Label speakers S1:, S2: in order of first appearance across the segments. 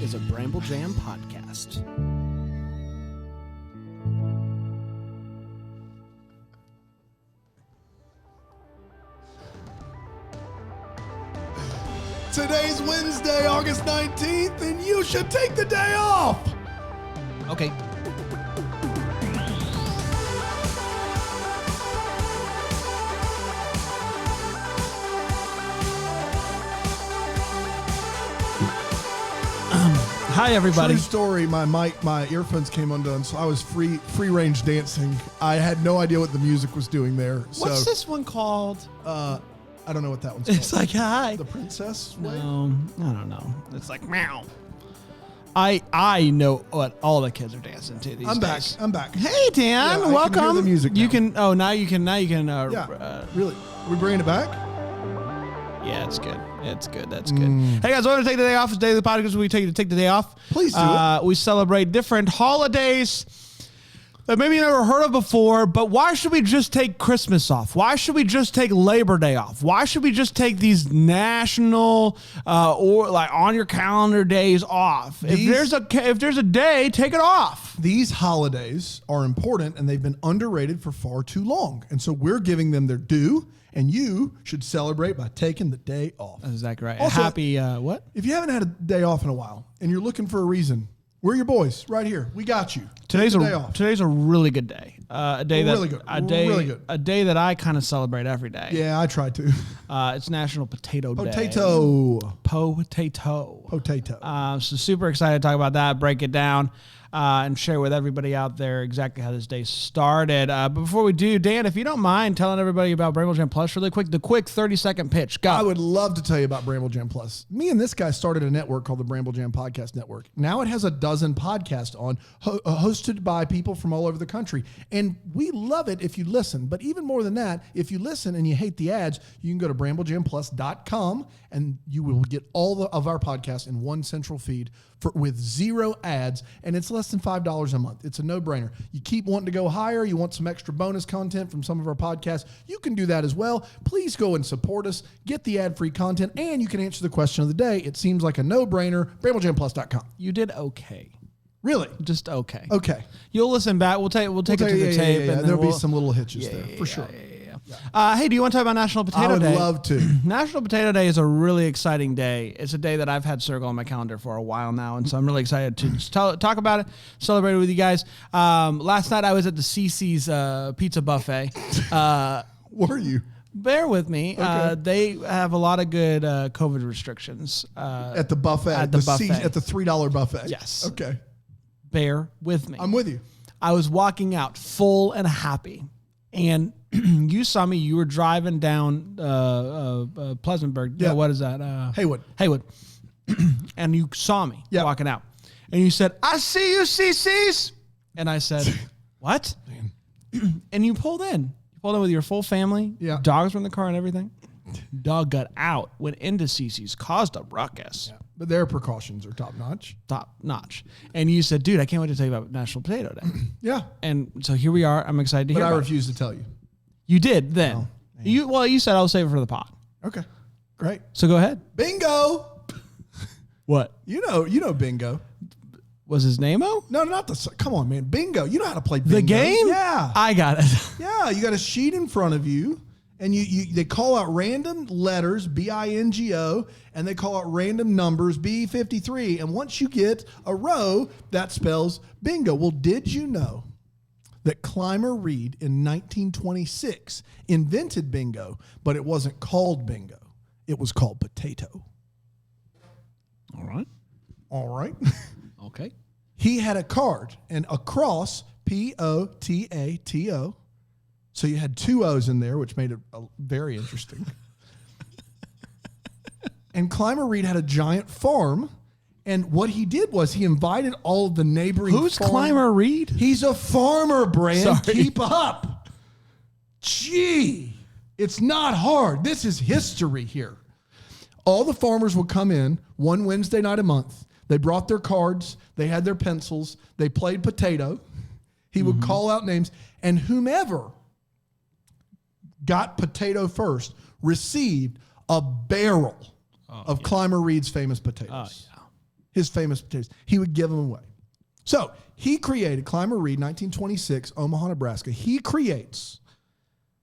S1: is a Bramble Jam podcast.
S2: Today's Wednesday, August 19th, and you should take the day off.
S1: Okay. Hi, everybody.
S2: True story. My earphones came undone, so I was free range dancing. I had no idea what the music was doing there.
S1: What's this one called?
S2: I don't know what that one's called.
S1: It's like, hi.
S2: The Princess Way?
S1: No, I don't know. It's like, meow. I know what all the kids are dancing to these days.
S2: I'm back.
S1: Hey, Dan,
S2: Yeah,
S1: welcome.
S2: I can hear the music now.
S1: You can. Oh, now you can.
S2: Yeah, really. Are we bringing it back?
S1: Yeah, it's good. It's good. That's good. Hey, guys, I want to take the day off. It's Daily Podcast. We take the day off.
S2: Please do it.
S1: We celebrate different holidays that maybe you never heard of before, but why should we just take Christmas off? Why should we just take Labor Day off? Why should we just take these national or like on your calendar days off? If there's a day, take it off.
S2: These holidays are important, and they've been underrated for far too long. And so we're giving them their due, and you should celebrate by taking the day off.
S1: That's exactly right.
S2: Also,
S1: Happy, what?
S2: If you haven't had a day off in a while, and you're looking for a reason, we're your boys right here. We got you.
S1: Today's
S2: day off.
S1: Today's a really good day. A day
S2: Really good. Really good.
S1: A day that I kind of celebrate every day.
S2: Yeah, I try to.
S1: It's National Potato Day.
S2: Potato.
S1: So super excited to talk about that, break it down, and share with everybody out there exactly how this day started. But before we do, Dan, if you don't mind telling everybody about Bramble Jam Plus really quick, the quick 30-second pitch. Go.
S2: I would love to tell you about Bramble Jam Plus. Me and this guy started a network called the Bramble Jam Podcast Network. Now it has a dozen podcasts on, hosted by people from all over the country. And we love it if you listen. But even more than that, if you listen and you hate the ads, you can go to bramblejamplus.com and you will get all of our podcasts in one central feed with zero ads. And it's less than $5 a month. It's a no-brainer. You keep wanting to go higher. You want some extra bonus content from some of our podcasts. You can do that as well. Please go and support us. Get the ad-free content, and you can answer the question of the day. It seems like a no-brainer. BrambleJamPlus.com.
S1: You did okay.
S2: Really?
S1: Just okay.
S2: Okay.
S1: You'll listen back. We'll take it to the tape.
S2: Yeah.
S1: And
S2: There'll be some little hitches there, for sure.
S1: Hey, do you want to talk about National Potato Day?
S2: I would love to.
S1: National Potato Day is a really exciting day. It's a day that I've had circled on my calendar for a while now, and so I'm really excited to just talk about it, celebrate it with you guys. Last night I was at the CC's pizza buffet.
S2: Were you?
S1: Bear with me.
S2: Okay.
S1: They have a lot of good COVID restrictions.
S2: At the buffet.
S1: At the buffet.
S2: At the $3 buffet.
S1: Yes.
S2: Okay.
S1: Bear with me.
S2: I'm with you.
S1: I was walking out full and happy, and you saw me. You were driving down Pleasantburg.
S2: Yeah.
S1: What is that? Haywood. And you saw me walking out. And you said, "I see you, CC's." And I said, "What?" And you pulled in. You pulled in with your full family.
S2: Yeah.
S1: Dogs were in the car and everything. Dog got out, went into CC's, caused a ruckus.
S2: Yeah. But their precautions are top notch.
S1: Top notch. And you said, "Dude, I can't wait to tell you about National Potato Day."
S2: Yeah.
S1: And so here we are. I'm excited to hear
S2: But I
S1: about
S2: refuse to tell you.
S1: You did then.
S2: Oh,
S1: You said I'll save it for the pod.
S2: Okay. Great.
S1: So go ahead.
S2: Bingo.
S1: What?
S2: You know Bingo.
S1: Was his name-o?
S2: No, not the... Come on, man. Bingo. You know how to play Bingo.
S1: The game?
S2: Yeah.
S1: I got it.
S2: Yeah. You got a sheet in front of you, and they call out random letters, B-I-N-G-O, and they call out random numbers, B53. And once you get a row, that spells bingo. Well, did you know that Clymer Reed in 1926 invented bingo, but it wasn't called bingo. It was called potato. All right.
S1: Okay.
S2: He had a card and a cross, P-O-T-A-T-O. So you had two O's in there, which made it very interesting. And Clymer Reed had a giant farm. And what he did was he invited all of the neighboring
S1: Who's Clymer Reed?
S2: He's a farmer, Brand.
S1: Sorry.
S2: Keep up. Gee, it's not hard. This is history here. All the farmers would come in one Wednesday night a month. They brought their cards. They had their pencils. They played potato. He would call out names. And whomever got potato first received a barrel of Clymer Reed's famous potatoes.
S1: Oh, yeah.
S2: his famous potatoes. He would give them away. So he created, Clymer Reed, 1926, Omaha, Nebraska. He creates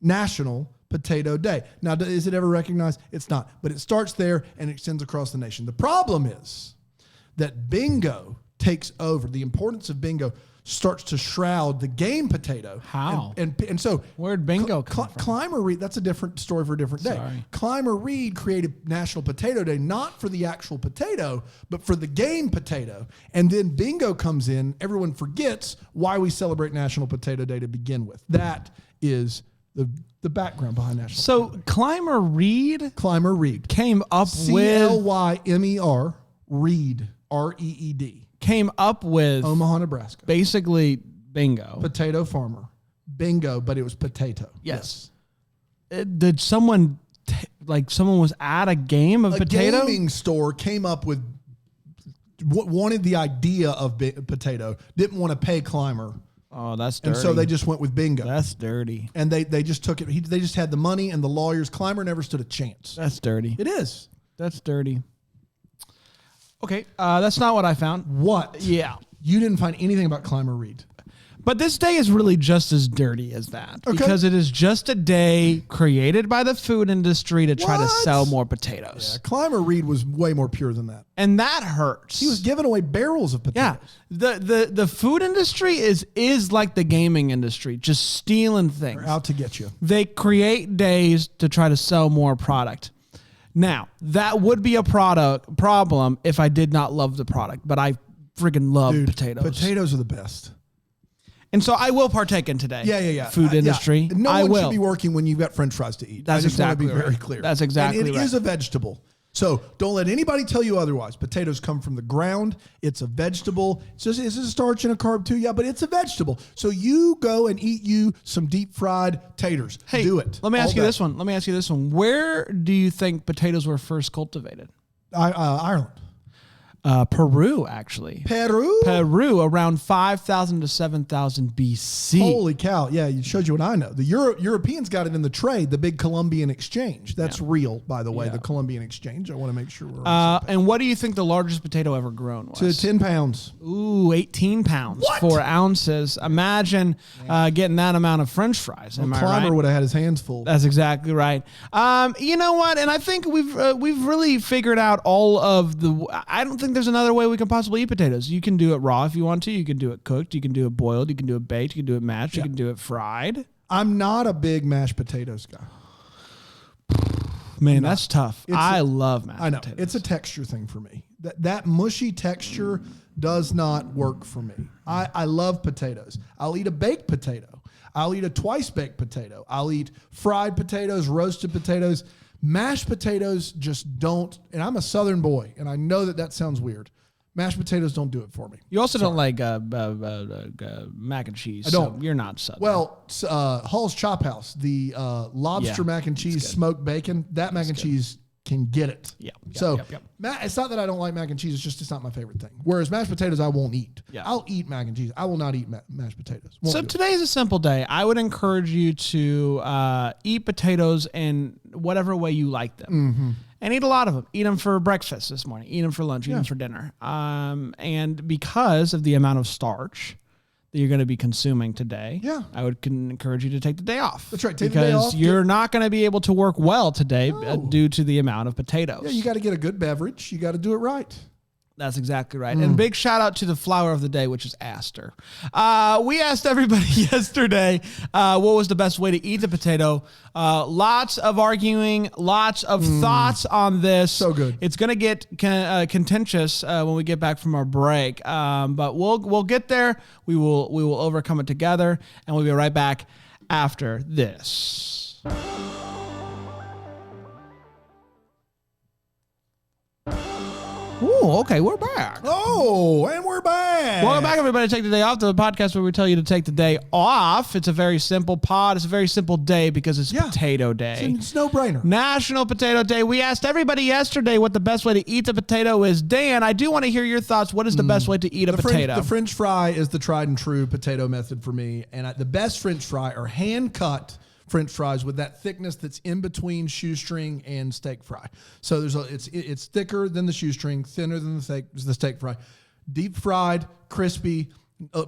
S2: National Potato Day. Now, is it ever recognized? It's not. But it starts there and extends across the nation. The problem is that bingo takes over. The importance of bingo starts to shroud the game potato.
S1: How?
S2: And so
S1: where'd bingo come from?
S2: Clymer Reed, that's a different story for a different day.
S1: Sorry.
S2: Clymer Reed created National Potato Day, not for the actual potato, but for the game potato. And then bingo comes in. Everyone forgets why we celebrate National Potato Day to begin with. That is the background behind National
S1: So
S2: Potato Day.
S1: Clymer Reed
S2: Clymer Reed.
S1: came up with
S2: Clymer Reed, R-E-E-D.
S1: Came up with
S2: Omaha, Nebraska.
S1: basically bingo.
S2: Potato farmer. Bingo, but it was potato.
S1: Yes. Did someone someone was at a game of potato?
S2: A gaming store came up with wanted the idea of potato, didn't want to pay Clymer.
S1: Oh, that's dirty.
S2: And so they just went with bingo.
S1: That's dirty.
S2: And they just took it. They just had the money and the lawyers. Clymer never stood a chance.
S1: That's dirty.
S2: It is.
S1: That's dirty. Okay, that's not what I found.
S2: What?
S1: Yeah.
S2: You didn't find anything about Clymer Reed.
S1: But this day is really just as dirty as that because it is just a day created by the food industry to try to sell more potatoes.
S2: Yeah, Clymer Reed was way more pure than that.
S1: And that hurts.
S2: He was giving away barrels of potatoes.
S1: Yeah. The food industry is like the gaming industry, just stealing things.
S2: They're out to get you.
S1: They create days to try to sell more product. Now, that would be a problem if I did not love the product, but I freaking love potatoes.
S2: Potatoes are the best.
S1: And so I will partake in today.
S2: Yeah.
S1: Food industry.
S2: No
S1: I
S2: one
S1: will.
S2: should be working when you've got French fries to eat.
S1: That's
S2: I just
S1: exactly
S2: want to be very
S1: right.
S2: clear.
S1: That's exactly
S2: and it
S1: right.
S2: is a vegetable. So don't let anybody tell you otherwise. Potatoes come from the ground. It's a vegetable. It's a starch and a carb too. Yeah, but it's a vegetable. So you go and eat you some deep fried taters.
S1: Hey,
S2: do it.
S1: Let me ask you this one. Where do you think potatoes were first cultivated?
S2: Ireland.
S1: Peru, actually. Peru, around 5,000 to 7,000 BC.
S2: Holy cow. Yeah, it shows you what I know. The Europeans got it in the trade, the big Columbian exchange. That's real, by the way, the Columbian exchange. I want to make sure we're on
S1: and what do you think the largest potato ever grown was?
S2: to 10 pounds.
S1: Ooh, 18 pounds, 4 ounces. Imagine getting that amount of French fries. Am I
S2: Clymer
S1: right?
S2: would have had his hands full.
S1: That's exactly right. You know what? And I think we've really figured out all of the. I don't think there's another way we can possibly eat potatoes. You can do it raw if you want to. You can do it cooked. You can do it boiled. You can do it baked. You can do it mashed. You can do it fried.
S2: I'm not a big mashed potatoes guy.
S1: Man, that's tough. I love mashed potatoes.
S2: I know. It's a texture thing for me. That mushy texture does not work for me. I love potatoes. I'll eat a baked potato. I'll eat a twice baked potato. I'll eat fried potatoes, roasted potatoes. Mashed potatoes just don't, and I'm a Southern boy, and I know that sounds weird. Mashed potatoes don't do it for me.
S1: You also don't like mac and cheese.
S2: I don't.
S1: So you're not Southern.
S2: Well, Hall's Chop House, the lobster mac and cheese, smoked bacon, that mac and cheese can get it.
S1: Yeah.
S2: So it's not that I don't like mac and cheese. It's just it's not my favorite thing. Whereas mashed potatoes, I won't eat.
S1: Yeah.
S2: I'll eat mac and cheese. I will not eat mashed potatoes. Won't
S1: So
S2: do it.
S1: today is a simple day. I would encourage you to eat potatoes in whatever way you like them. And eat a lot of them. Eat them for breakfast this morning. Eat them for lunch. Eat them for dinner. And because of the amount of starch that you're going to be consuming today, I would encourage you to take the day off.
S2: That's right. Take the day off.
S1: Because you're not going to be able to work well today due to the amount of potatoes.
S2: Yeah, you got to get a good beverage. You got to do it right.
S1: That's exactly right. And big shout out to the flower of the day, which is aster. We asked everybody yesterday what was the best way to eat the potato. Lots of arguing, lots of thoughts on this.
S2: So good.
S1: It's going to get contentious when we get back from our break, but we'll get there. We will overcome it together, and we'll be right back after this. Ooh, okay, we're back.
S2: Oh, and we're back.
S1: Welcome back, everybody. Take the day off. The podcast where we tell you to take the day off. It's a very simple pod. It's a very simple day because it's Potato Day.
S2: It's no brainer.
S1: National Potato Day. We asked everybody yesterday what the best way to eat the potato is. Dan, I do want to hear your thoughts. What is the best way to eat a potato?
S2: The French fry is the tried and true potato method for me. And the best French fry are hand cut French fries with that thickness that's in between shoestring and steak fry. So it's thicker than the shoestring, thinner than the steak fry. Deep fried, crispy,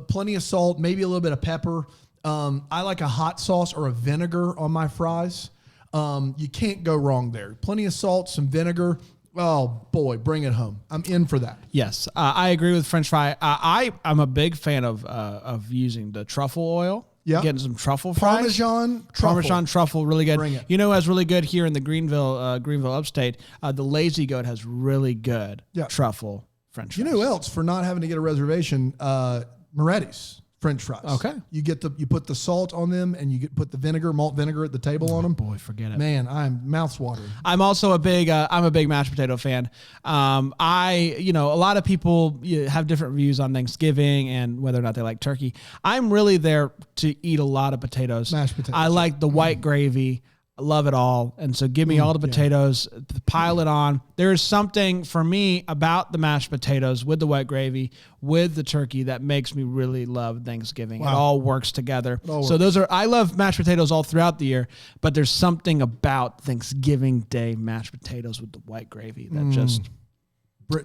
S2: plenty of salt, maybe a little bit of pepper. I like a hot sauce or a vinegar on my fries. You can't go wrong there. Plenty of salt, some vinegar. Oh boy, bring it home. I'm in for that.
S1: Yes, I agree with French fry. I'm a big fan of using the truffle oil.
S2: Yeah.
S1: Getting some truffle fries. Parmesan truffle, really good.
S2: Bring it.
S1: You know, has really good here in the Greenville upstate. The Lazy Goat has really good truffle French fries.
S2: You know who else for not having to get a reservation? Moretti's French fries.
S1: Okay.
S2: You put the salt on them and put the malt vinegar at the table on them.
S1: Boy, forget it.
S2: Man, I'm mouth's watering.
S1: I'm also a big mashed potato fan. A lot of people have different views on Thanksgiving and whether or not they like turkey. I'm really there to eat a lot of potatoes.
S2: Mashed potatoes.
S1: I like the white gravy. I love it all. And so give me all the potatoes, pile it on. There is something for me about the mashed potatoes with the white gravy, with the turkey that makes me really love Thanksgiving. Wow. It all works together. I love mashed potatoes all throughout the year, but there's something about Thanksgiving Day mashed potatoes with the white gravy that just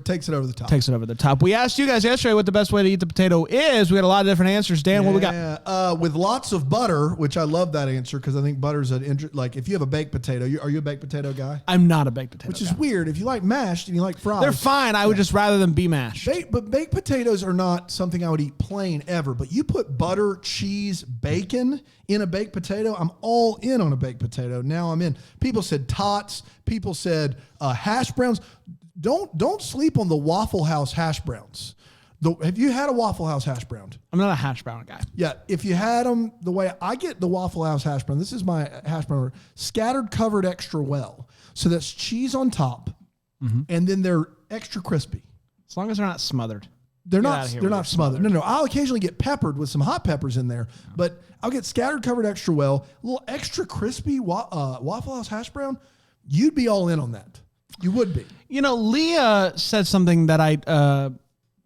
S2: takes it over the top.
S1: We asked you guys yesterday what the best way to eat the potato is. We had a lot of different answers. Dan, what we got?
S2: With lots of butter, which I love that answer because I think butter's like if you have a baked potato, are you a baked potato guy?
S1: I'm not a baked potato
S2: Which is weird. If you like mashed and you like fries.
S1: They're fine. I would just rather them be mashed.
S2: But baked potatoes are not something I would eat plain ever. But you put butter, cheese, bacon in a baked potato, I'm all in on a baked potato. Now I'm in. People said tots. People said hash browns. Don't sleep on the Waffle House hash browns. Have you had a Waffle House hash brown?
S1: I'm not a hash brown guy.
S2: Yeah, if you had them the way I get the Waffle House hash brown, this is my hash brown order, scattered, covered extra well. So that's cheese on top, and then they're extra crispy.
S1: As long as they're not smothered.
S2: They're not smothered. No. I'll occasionally get peppered with some hot peppers in there, but I'll get scattered, covered extra well, a little extra crispy Waffle House hash brown. You'd be all in on that. You would be.
S1: You know, Leah said something that I don't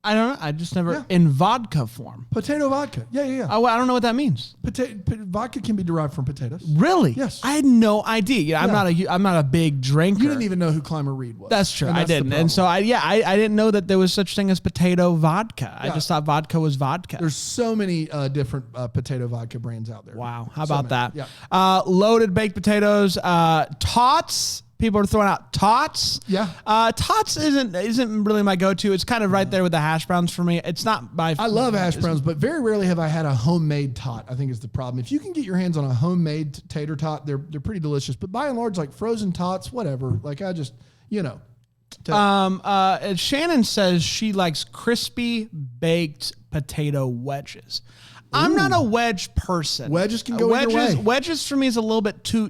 S1: know. I just never in vodka form.
S2: Potato vodka. Yeah.
S1: I don't know what that means.
S2: Vodka can be derived from potatoes.
S1: Really?
S2: Yes.
S1: I had no idea. I'm not a big drinker.
S2: You didn't even know who Clymer Reed was.
S1: That's true. I didn't. And so I didn't know that there was such thing as potato vodka. I just thought vodka was vodka.
S2: There's so many different potato vodka brands out there.
S1: Wow. How about that?
S2: Yeah.
S1: Loaded baked potatoes, tots. People are throwing out tots.
S2: Yeah.
S1: Tots isn't really my go-to. It's kind of right there with the hash browns for me. It's not my...
S2: I love hash browns, but very rarely have I had a homemade tot, I think is the problem. If you can get your hands on a homemade tater tot, they're pretty delicious. But by and large, like frozen tots, whatever. Like I just,
S1: Shannon says she likes crispy baked potato wedges. I'm not a wedge person.
S2: Wedges can go either way.
S1: Wedges for me is a little bit too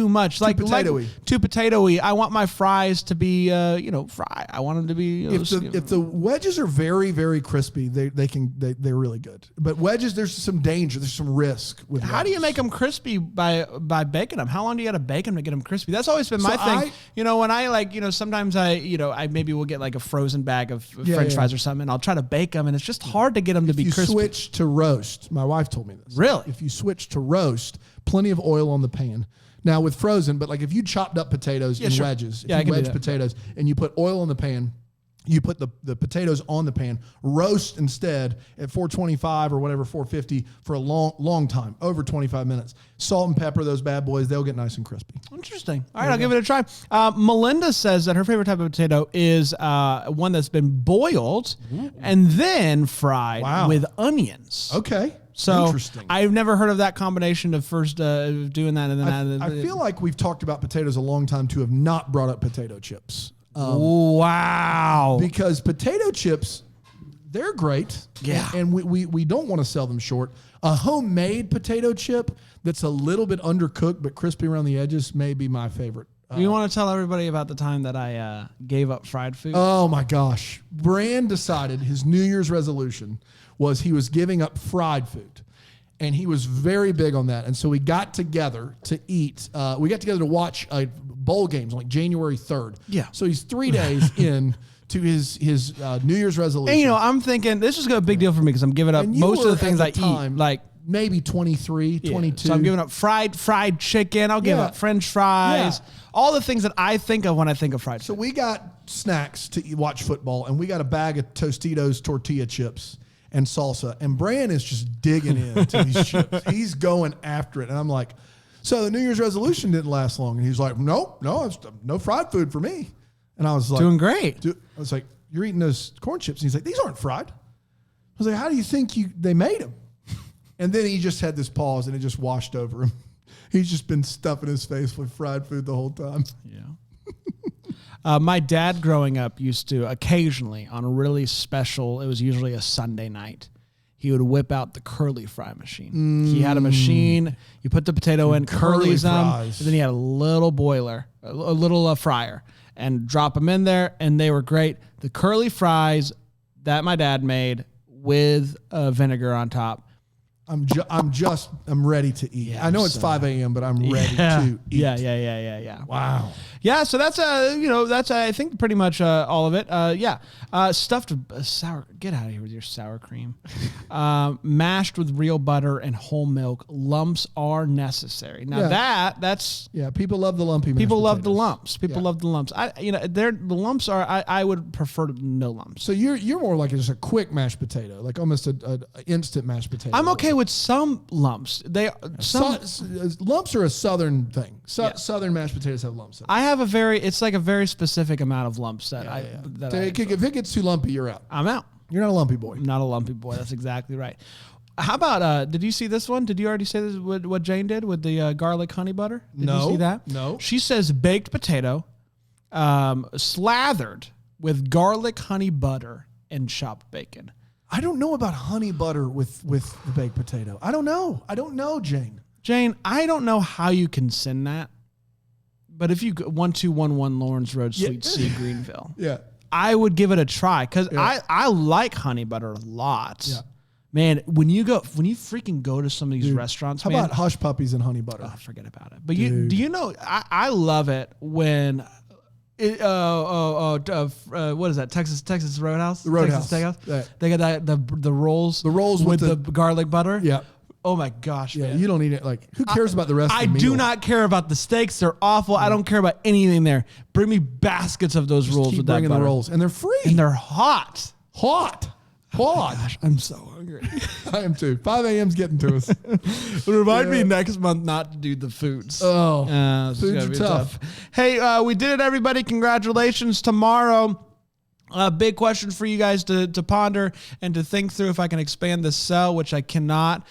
S1: much. Too
S2: potatoey.
S1: Too potatoey. I want my fries to be, fry. I want them to be.
S2: If the wedges are very, very crispy, they're really good. But wedges, there's some danger. There's some risk with.
S1: How do you make them crispy by baking them? How long do you got to bake them to get them crispy? That's always been my thing. When I sometimes I maybe will get like a frozen bag of French fries or something, and I'll try to bake them, and it's just hard to get them to be crispy.
S2: Switch to roast. My wife told me this.
S1: Really?
S2: If you switch to roast, plenty of oil on the pan. Now with frozen, but like if you chopped up potatoes in wedges, if you wedge potatoes and you put oil on the pan, you put the potatoes on the pan, roast instead at 425 or whatever, 450 for a long time, over 25 minutes. Salt and pepper those bad boys. They'll get nice and crispy.
S1: Interesting. All right, I'll give it a try. Melinda says that her favorite type of potato is one that's been boiled and then fried with onions.
S2: Okay.
S1: So
S2: interesting.
S1: I've never heard of that combination of first doing that and then
S2: I feel like we've talked about potatoes a long time to have not brought up potato chips.
S1: Wow.
S2: Because potato chips, they're great.
S1: Yeah.
S2: And we don't want to sell them short. A homemade potato chip that's a little bit undercooked but crispy around the edges may be my favorite.
S1: You want to tell everybody about the time that I gave up fried food?
S2: Oh, my gosh. Brand decided his New Year's resolution was he was giving up fried food. And he was very big on that. And so we got together to eat. We got together to watch bowl games on like January 3rd.
S1: Yeah.
S2: So he's 3 days in to his New Year's resolution.
S1: And, I'm thinking this is a big deal for me because I'm giving up most of the things I eat, like
S2: maybe 23, 22.
S1: So I'm giving up fried chicken. I'll give up French fries.
S2: Yeah.
S1: All the things that I think of when I think of fried chicken.
S2: So we got snacks to watch football, and we got a bag of Tostitos tortilla chips and salsa. And Bran is just digging into these chips. He's going after it. And I'm like, so the New Year's resolution didn't last long. And he's like, no fried food for me. And I was like,
S1: doing great.
S2: I was like, you're eating those corn chips. And he's like, these aren't fried. I was like, how do you think they made them? And then he just had this pause, and it just washed over him. He's just been stuffing his face with fried food the whole time.
S1: Yeah. My dad growing up used to occasionally, on a really special, it was usually a Sunday night, he would whip out the curly fry machine. He had a machine. You put the potato in, curlies them, and then he had a little boiler, a little fryer, and drop them in there, and they were great. The curly fries that my dad made with vinegar on top.
S2: I'm ready to eat.
S1: Yeah,
S2: I know it's 5 a.m., but I'm ready to eat.
S1: Yeah.
S2: Wow.
S1: Yeah, so that's I think pretty much all of it. Stuffed sour. Get out of here with your sour cream. Mashed with real butter and whole milk. Lumps are necessary. Now that's
S2: people love the lumpy.
S1: People love the lumps. People love the lumps. The lumps are. I would prefer no lumps.
S2: So you're more like just a quick mashed potato, like almost an instant mashed potato.
S1: I'm okay with some lumps.
S2: Lumps are a southern thing. Southern mashed potatoes have lumps.
S1: I have it's like a very specific amount of lumps that
S2: if it gets too lumpy, you're out.
S1: I'm out.
S2: You're not a lumpy boy.
S1: I'm not a lumpy boy. That's exactly right. How about, did you see this one? Did you already say this, what Jane did with the garlic honey butter? Did you see that?
S2: No.
S1: She says baked potato, slathered with garlic honey butter and chopped bacon.
S2: I don't know about honey butter with the baked potato. I don't know, Jane.
S1: Jane, I don't know how you can send that, but if you 1211 Lawrence Road, Suite C, Greenville, I would give it a try because I like honey butter a lot. Yeah. Man, when you freaking go to some of these restaurants,
S2: how about hush puppies and honey butter?
S1: Oh, forget about it. But do you know? I love it when. What is that? Texas Roadhouse?
S2: The Roadhouse.
S1: Texas Steakhouse? They got the rolls.
S2: The rolls
S1: with the garlic butter.
S2: Yeah.
S1: Oh my gosh.
S2: Yeah,
S1: man.
S2: you don't need it. Like, who cares about the rest of the meal?
S1: I do not care about the steaks. They're awful. I don't care about anything there. Bring me baskets of those rolls with that butter.
S2: Keep bringing the rolls. And they're free.
S1: And they're hot.
S2: Hot.
S1: Oh gosh, I'm so hungry.
S2: I am too. 5 a.m.'s getting to us.
S1: Remind me next month not to do the foods.
S2: Foods are tough.
S1: Hey, we did it, everybody. Congratulations. Tomorrow, a big question for you guys to ponder and to think through, if I can expand the cell, which I cannot,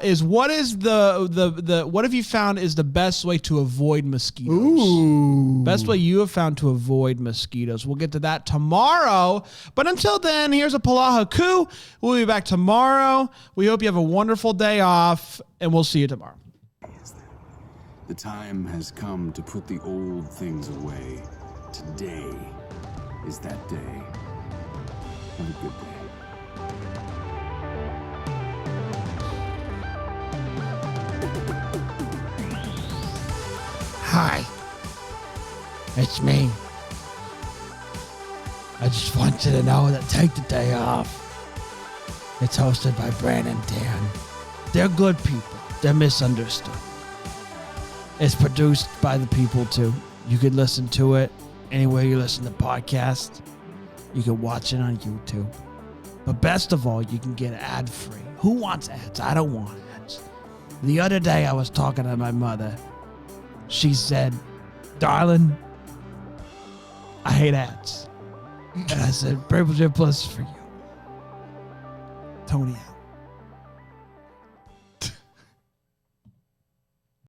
S1: is what is what have you found is the best way to avoid mosquitoes?
S2: Ooh.
S1: Best way you have found to avoid mosquitoes. We'll get to that tomorrow. But until then, here's a Palaha Ku. We'll be back tomorrow. We hope you have a wonderful day off, and we'll see you tomorrow.
S3: The time has come to put the old things away. Today is that day. Have a good day.
S1: Hi, it's me. I just want you to know that Take the Day Off. It's hosted by Brandon and Dan. They're good people. They're misunderstood. It's produced by the people too. You could listen to it anywhere you listen to podcasts. You can watch it on YouTube. But best of all, you can get ad-free. Who wants ads? I don't want ads. The other day I was talking to my mother. She said, "Darling, I hate ads." And I said, "Purple Jet Plus for you." Tony out.